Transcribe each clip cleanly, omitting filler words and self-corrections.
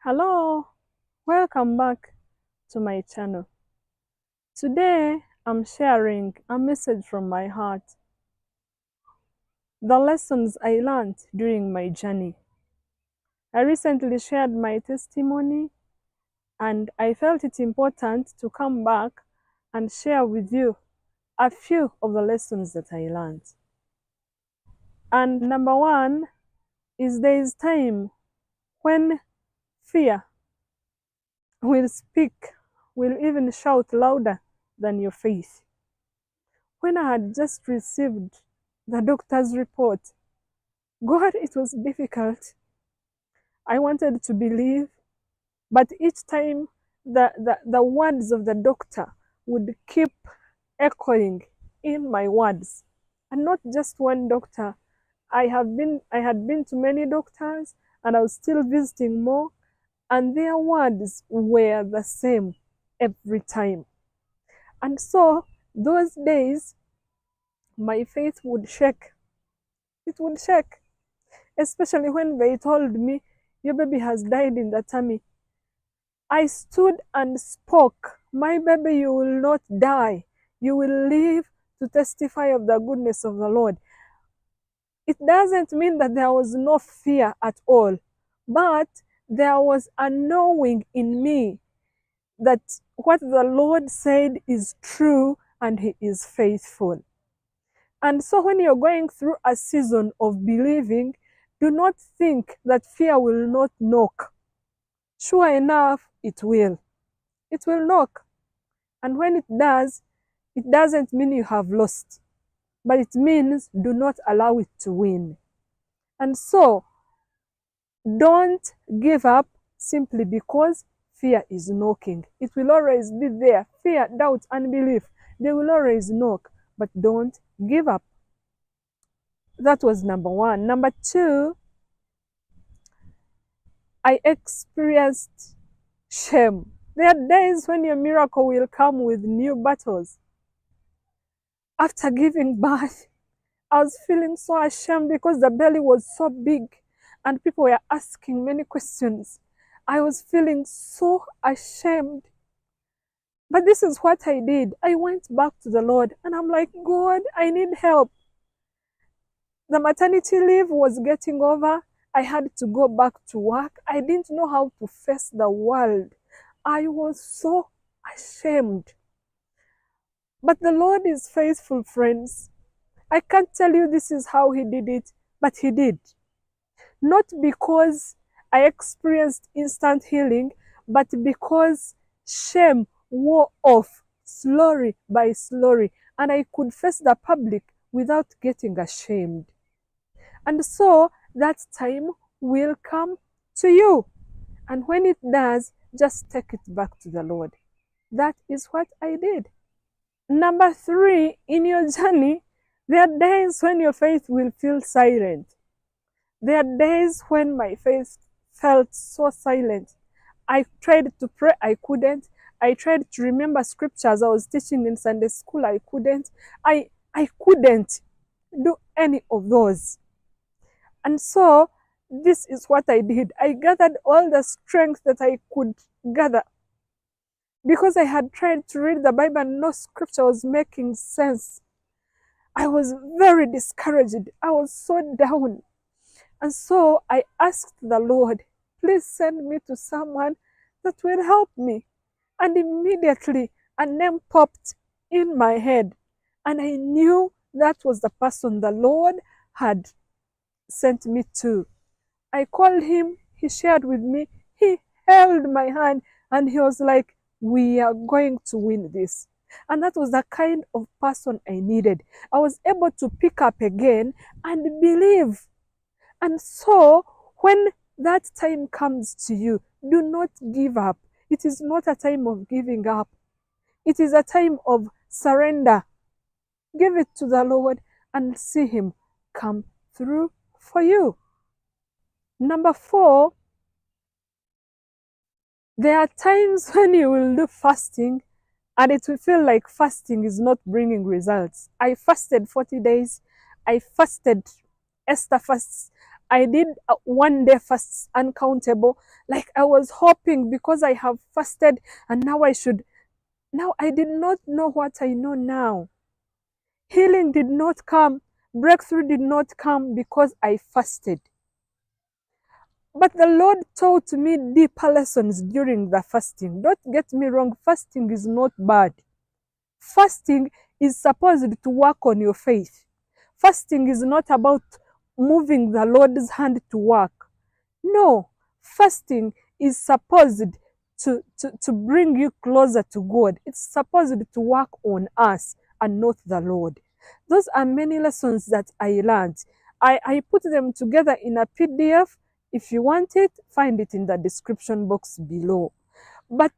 Hello, welcome back to my channel. Today I'm sharing a message from my heart. The lessons I learned during my journey. I recently shared my testimony and I felt it important to come back and share with you a few of the lessons that I learned. And number one is there is time when fear will speak, will even shout louder than your faith. When I had just received the doctor's report, God, it was difficult. I wanted to believe, but each time the words of the doctor would keep echoing in my words. And not just one doctor. I had been to many doctors and I was still visiting more, and their words were the same every time. And so those days my faith would shake. It would shake, especially when they told me, your baby has died in the tummy. I stood and spoke, my baby, you will not die. You will live to testify of the goodness of the Lord. It doesn't mean that there was no fear at all, but there was a knowing in me that what the Lord said is true and He is faithful. And so when you're going through a season of believing, do not think that fear will not knock. Sure enough, it will. It will knock. And when it does, it doesn't mean you have lost, but it means do not allow it to win. And so, don't give up simply because fear is knocking. It will always be there. Fear, doubt, unbelief, they will always knock, but don't give up. That was number one. Number two, I experienced shame. There are days when your miracle will come with new battles. After giving birth, I was feeling so ashamed because the belly was so big and people were asking many questions. I was feeling so ashamed. But this is what I did. I went back to the Lord and I'm like, God, I need help. The maternity leave was getting over. I had to go back to work. I didn't know how to face the world. I was so ashamed. But the Lord is faithful, friends. I can't tell you this is how He did it, but He did. Not because I experienced instant healing, but because shame wore off slowly by slowly, and I could face the public without getting ashamed. And so that time will come to you. And when it does, just take it back to the Lord. That is what I did. Number three, in your journey, there are days when your faith will feel silent. There are days when my faith felt so silent. I tried to pray, I couldn't. I tried to remember scriptures I was teaching in Sunday school, I couldn't. I couldn't do any of those. And so this is what I did. I gathered all the strength that I could gather. Because I had tried to read the Bible and no scripture was making sense. I was very discouraged. I was so down. And so I asked the Lord, please send me to someone that will help me. And immediately a name popped in my head. And I knew that was the person the Lord had sent me to. I called him, he shared with me, he held my hand and he was like, we are going to win this. And that was the kind of person I needed. I was able to pick up again and believe. And so when that time comes to you, do not give up. It is not a time of giving up. It is a time of surrender. Give it to the Lord and see Him come through for you. Number four, there are times when you will do fasting and it will feel like fasting is not bringing results. I fasted 40 days. I fasted Esther fasts. I did one day fasts uncountable. Like I was hoping because I have fasted and now now I did not know what I know now. Healing did not come, breakthrough did not come because I fasted. But the Lord taught me deeper lessons during the fasting. Don't get me wrong, fasting is not bad. Fasting is supposed to work on your faith. Fasting is not about moving the Lord's hand to work. No, fasting is supposed to bring you closer to God. It's supposed to work on us and not the Lord. Those are many lessons that I learned. I put them together in a PDF. If you want it, find it in the description box below. But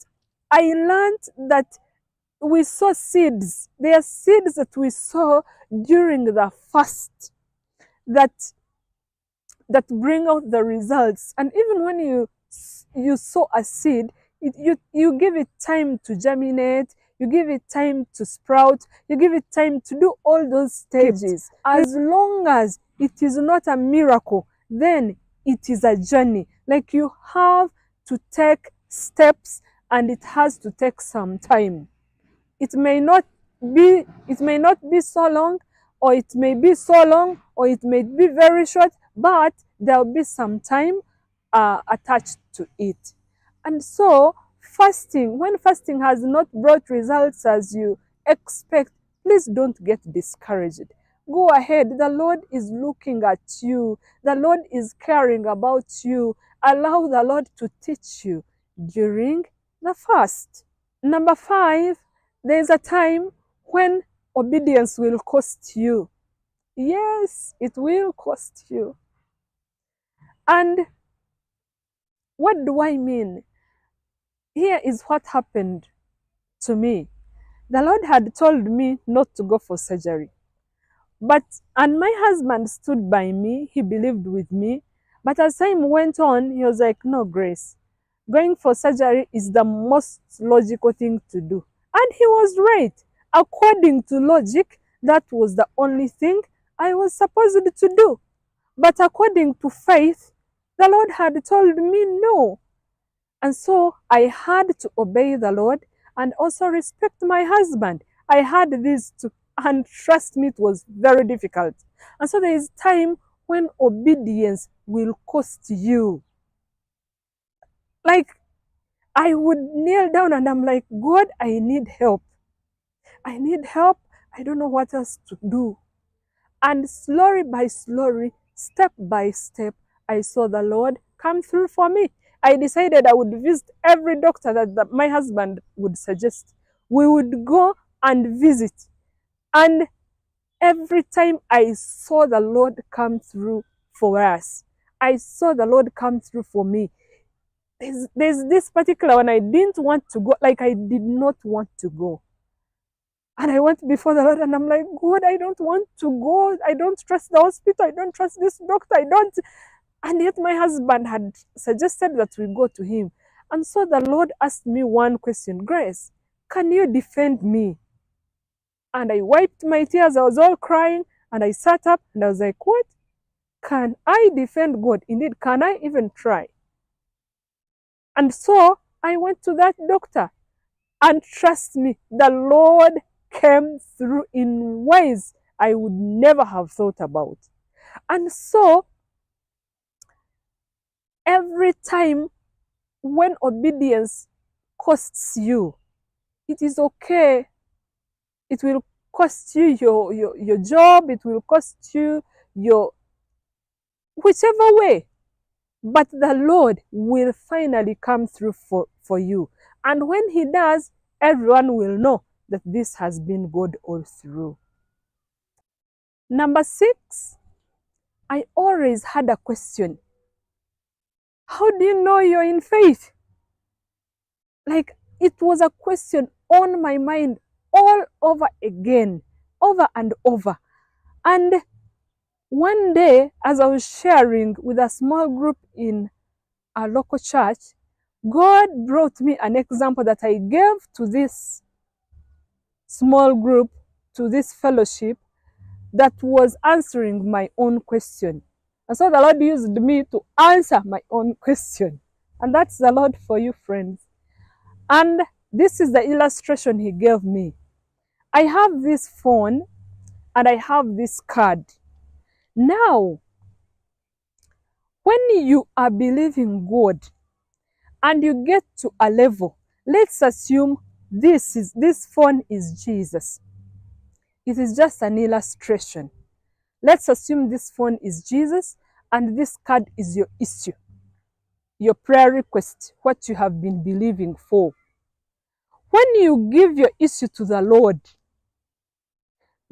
I learned that we sow seeds. There are seeds that we sow during the fast that bring out the results. And even when you sow a seed, you give it time to germinate, you give it time to sprout, you give it time to do all those stages. As long as it is not a miracle, then it is a journey. Like you have to take steps and it has to take some time. It may not be so long, or it may be so long, or it may be very short, but there will be some time attached to it. And so fasting, when fasting has not brought results as you expect, please don't get discouraged. Go ahead. The Lord is looking at you. The Lord is caring about you. Allow the Lord to teach you during the fast. Number 5, there is a time when obedience will cost you. Yes, it will cost you. And what do I mean? Here is what happened to me. The Lord had told me not to go for surgery. And my husband stood by me. He believed with me. But as time went on, he was like, no, Grace, going for surgery is the most logical thing to do. And he was right. According to logic, that was the only thing I was supposed to do. But according to faith, the Lord had told me no. And so I had to obey the Lord and also respect my husband. I had these two, and trust me, it was very difficult. And so there is time when obedience will cost you. Like, I would kneel down and I'm like, God, I need help. I need help. I don't know what else to do. And slowly by slowly, step by step, I saw the Lord come through for me. I decided I would visit every doctor that my husband would suggest. We would go and visit. And every time I saw the Lord come through for us, I saw the Lord come through for me. There's this particular one I didn't want to go, like I did not want to go. And I went before the Lord and I'm like, God, I don't want to go. I don't trust the hospital. I don't trust this doctor. I don't. And yet my husband had suggested that we go to him. And so the Lord asked me one question, Grace, can you defend me? And I wiped my tears. I was all crying. And I sat up and I was like, what? Can I defend God? Indeed, can I even try? And so I went to that doctor. And trust me, the Lord came through in ways I would never have thought about. And so every time when obedience costs you, it is okay. It will cost you your job. It will cost you your whichever way. But the Lord will finally come through for you. And when he does, everyone will know that this has been God all through. Number 6, I always had a question. How do you know you're in faith? Like, it was a question on my mind all over again, over and over. And one day, as I was sharing with a small group in a local church, God brought me an example that I gave to this small group, to this fellowship, that was answering my own question. And so the Lord used me to answer my own question. And that's the Lord for you, friends. And this is the illustration he gave me. I have this phone and I have this card. Now, when you are believing God and you get to a level, let's assume this phone is Jesus. It is just an illustration. Let's assume this phone is Jesus and this card is your issue, your prayer request, what you have been believing for. When you give your issue to the Lord,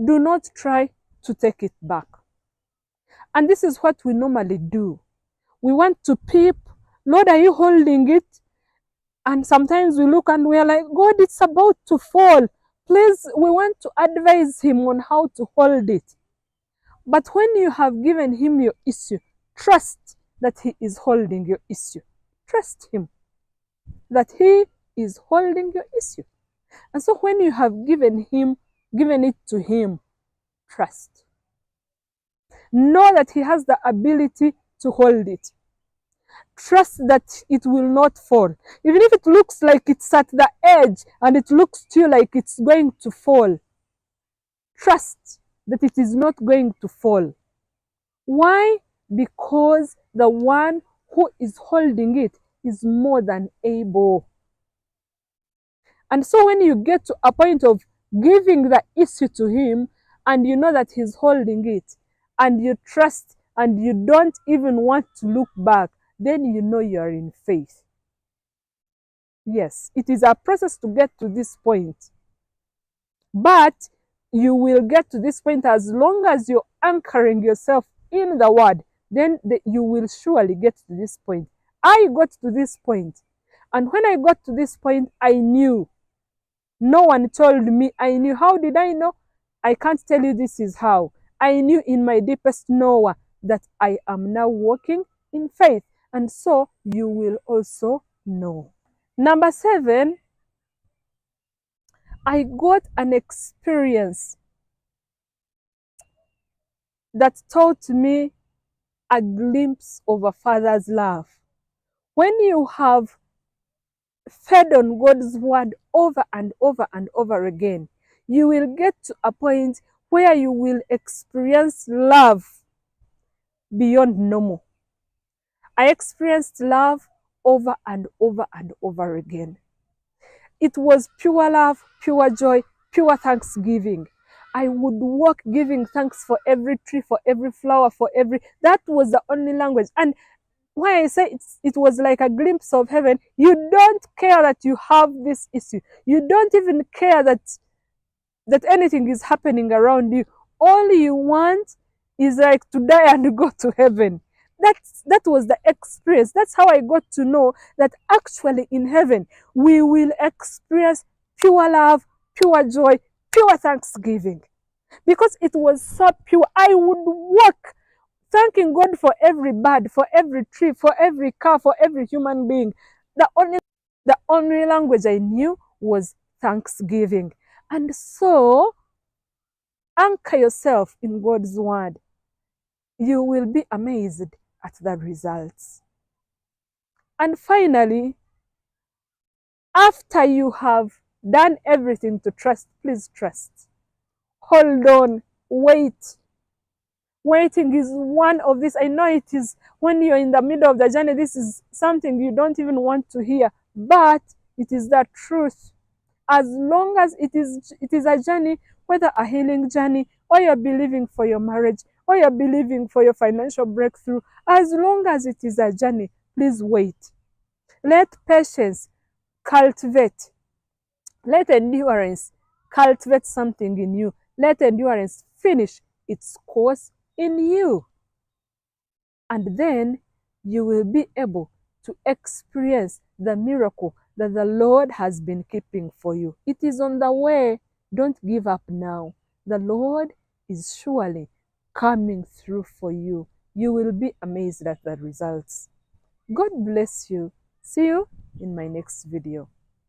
do not try to take it back. And this is what we normally do. We want to peep, Lord, are you holding it? And sometimes we look and we are like, God, it's about to fall. Please, we want to advise him on how to hold it. But when you have given him your issue, trust that he is holding your issue. Trust him that he is holding your issue. And so when you have given it to him, trust. Know that he has the ability to hold it. Trust that it will not fall. Even if it looks like it's at the edge and it looks to you like it's going to fall, trust that it is not going to fall. Why? Because the one who is holding it is more than able. And so when you get to a point of giving the issue to him and you know that he's holding it and you trust and you don't even want to look back, then you know you are in faith. Yes, it is a process to get to this point. But you will get to this point as long as you're anchoring yourself in the word, then you will surely get to this point. I got to this point. And when I got to this point, I knew. No one told me. I knew. How did I know? I can't tell you this is how. I knew in my deepest knower that I am now walking in faith. And so you will also know. Number 7, I got an experience that taught me a glimpse of a father's love. When you have fed on God's word over and over and over again, you will get to a point where you will experience love beyond normal. I experienced love over and over and over again. It was pure love, pure joy, pure thanksgiving. I would walk giving thanks for every tree, for every flower, that was the only language. And why I say it was like a glimpse of heaven, you don't care that you have this issue. You don't even care that anything is happening around you. All you want is like to die and go to heaven. That was the experience. That's how I got to know that actually in heaven we will experience pure love, pure joy, pure thanksgiving. Because it was so pure, I would walk thanking God for every bird, for every tree, for every car, for every human being. The only language I knew was thanksgiving. And so, anchor yourself in God's word. You will be amazed at the results. And finally, after you have done everything to trust, please trust. Hold on, wait. Waiting is one of these. I know it is when you're in the middle of the journey, this is something you don't even want to hear, but it is the truth. As long as it is a journey, whether a healing journey, or you're believing for your marriage, or you're believing for your financial breakthrough, as long as it is a journey, please wait. Let patience cultivate. Let endurance cultivate something in you. Let endurance finish its course in you. And then you will be able to experience the miracle that the Lord has been keeping for you. It is on the way. Don't give up now. The Lord is surely coming through for you. You will be amazed at the results. God bless you. See you in my next video.